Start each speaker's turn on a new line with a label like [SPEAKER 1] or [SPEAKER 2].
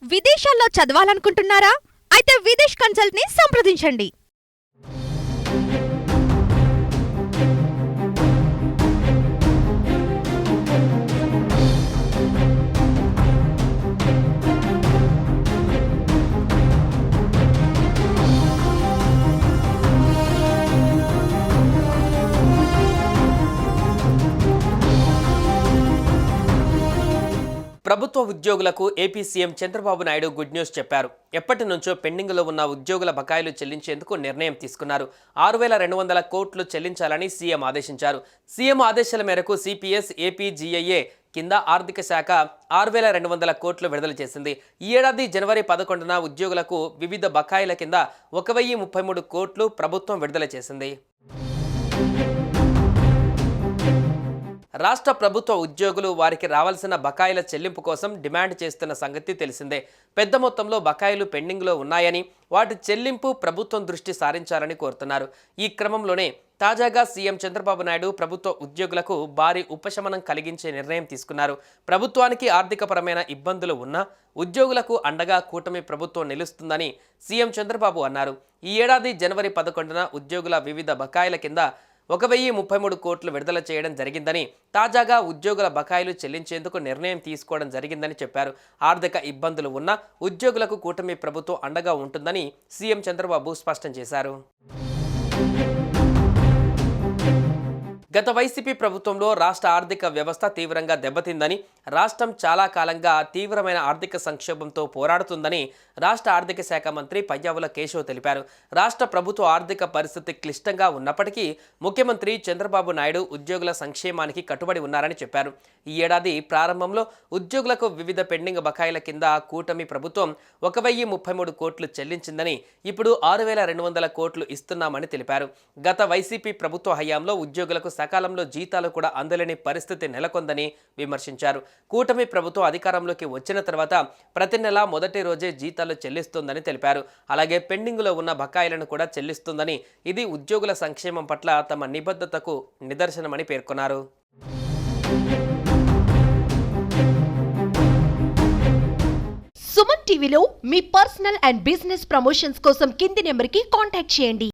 [SPEAKER 1] విదేశాల్లో చదవాలనుకుంటున్నారా? అయితే విదేశ్ కన్సల్ట్ ని సంప్రదించండి.
[SPEAKER 2] ప్రభుత్వ ఉద్యోగులకు AP CM Chandrababu Naidu good news చెప్పారు. ఎప్పటి నుంచో పెండింగ్లో ఉన్న ఉద్యోగుల బకాయిలు చెల్లించేందుకు నిర్ణయం తీసుకున్నారు. 6,200 కోట్లు చెల్లించాలని సీఎం ఆదేశించారు. సీఎం ఆదేశాల మేరకు సిపిఎస్ ఏపీజీఐఏ కింద ఆర్థిక శాఖ 6,200 కోట్లు విడుదల చేసింది. ఈ ఏడాది జనవరి 11న ఉద్యోగులకు వివిధ బకాయిల కింద 1,033 కోట్లు ప్రభుత్వం విడుదల చేసింది. రాష్ట్ర ప్రభుత్వ ఉద్యోగులు వారికి రావాల్సిన బకాయిల చెల్లింపు కోసం డిమాండ్ చేస్తున్న సంగతి తెలిసిందే. పెద్ద మొత్తంలో బకాయిలు పెండింగ్లో ఉన్నాయని, వాటి చెల్లింపు ప్రభుత్వం దృష్టి సారించాలని కోరుతున్నారు. ఈ క్రమంలోనే తాజాగా సీఎం చంద్రబాబు నాయుడు ప్రభుత్వ ఉద్యోగులకు భారీ ఉపశమనం కలిగించే నిర్ణయం తీసుకున్నారు. ప్రభుత్వానికి ఆర్థికపరమైన ఇబ్బందులు ఉన్నా ఉద్యోగులకు అండగా కూటమి ప్రభుత్వం నిలుస్తుందని సీఎం చంద్రబాబు అన్నారు. ఈ ఏడాది జనవరి 11న ఉద్యోగుల వివిధ బకాయిల కింద 1,033 కోట్లు విడుదల చేయడం జరిగిందని, తాజాగా ఉద్యోగుల బకాయిలు చెల్లించేందుకు నిర్ణయం తీసుకోవడం జరిగిందని చెప్పారు. ఆర్థిక ఇబ్బందులు ఉన్న ఉద్యోగులకు కూటమి ప్రభుత్వం అండగా ఉంటుందని సీఎం చంద్రబాబు స్పష్టం చేశారు. గత వైసీపీ ప్రభుత్వంలో రాష్ట్ర ఆర్థిక వ్యవస్థ తీవ్రంగా దెబ్బతిందని, రాష్ట్రం చాలా కాలంగా తీవ్రమైన ఆర్థిక సంక్షోభంతో పోరాడుతుందని రాష్ట్ర ఆర్థిక శాఖ మంత్రి పయ్యావుల కేశవ్ తెలిపారు. రాష్ట్ర ప్రభుత్వ ఆర్థిక పరిస్థితి క్లిష్టంగా ఉన్నప్పటికీ ముఖ్యమంత్రి చంద్రబాబు నాయుడు ఉద్యోగుల సంక్షేమానికి కట్టుబడి ఉన్నారని చెప్పారు. ఈ ఏడాది ప్రారంభంలో ఉద్యోగులకు వివిధ పెండింగ్ బకాయిల కింద కూటమి ప్రభుత్వం 1,033 కోట్లు చెల్లించిందని, ఇప్పుడు 6,200 కోట్లు ఇస్తున్నామని తెలిపారు. గత వైసీపీ ప్రభుత్వ హయాంలో ఉద్యోగులకు సకాలంలో జీతాలు కూడా అందలేని పరిస్థితి నెలకొందని విమర్శించారు. కూటమి ప్రభుత్వం అధికారంలోకి వచ్చిన తర్వాత ప్రతి నెల మొదటి రోజే జీతాలు చెల్లిస్తుందని తెలిపారు. అలాగే పెండింగ్లో ఉన్న బకాయిలను కూడా చెల్లిస్తుందని, ఇది ఉద్యోగుల సంక్షేమం పట్ల తమ నిబద్ధతకు నిదర్శనమని పేర్కొన్నారు.
[SPEAKER 1] సుమన్ టీవీలో మీ పర్సనల్ అండ్ బిజినెస్ ప్రమోషన్స్ కోసం కింది నెంబర్కి కాంటాక్ట్ చేయండి.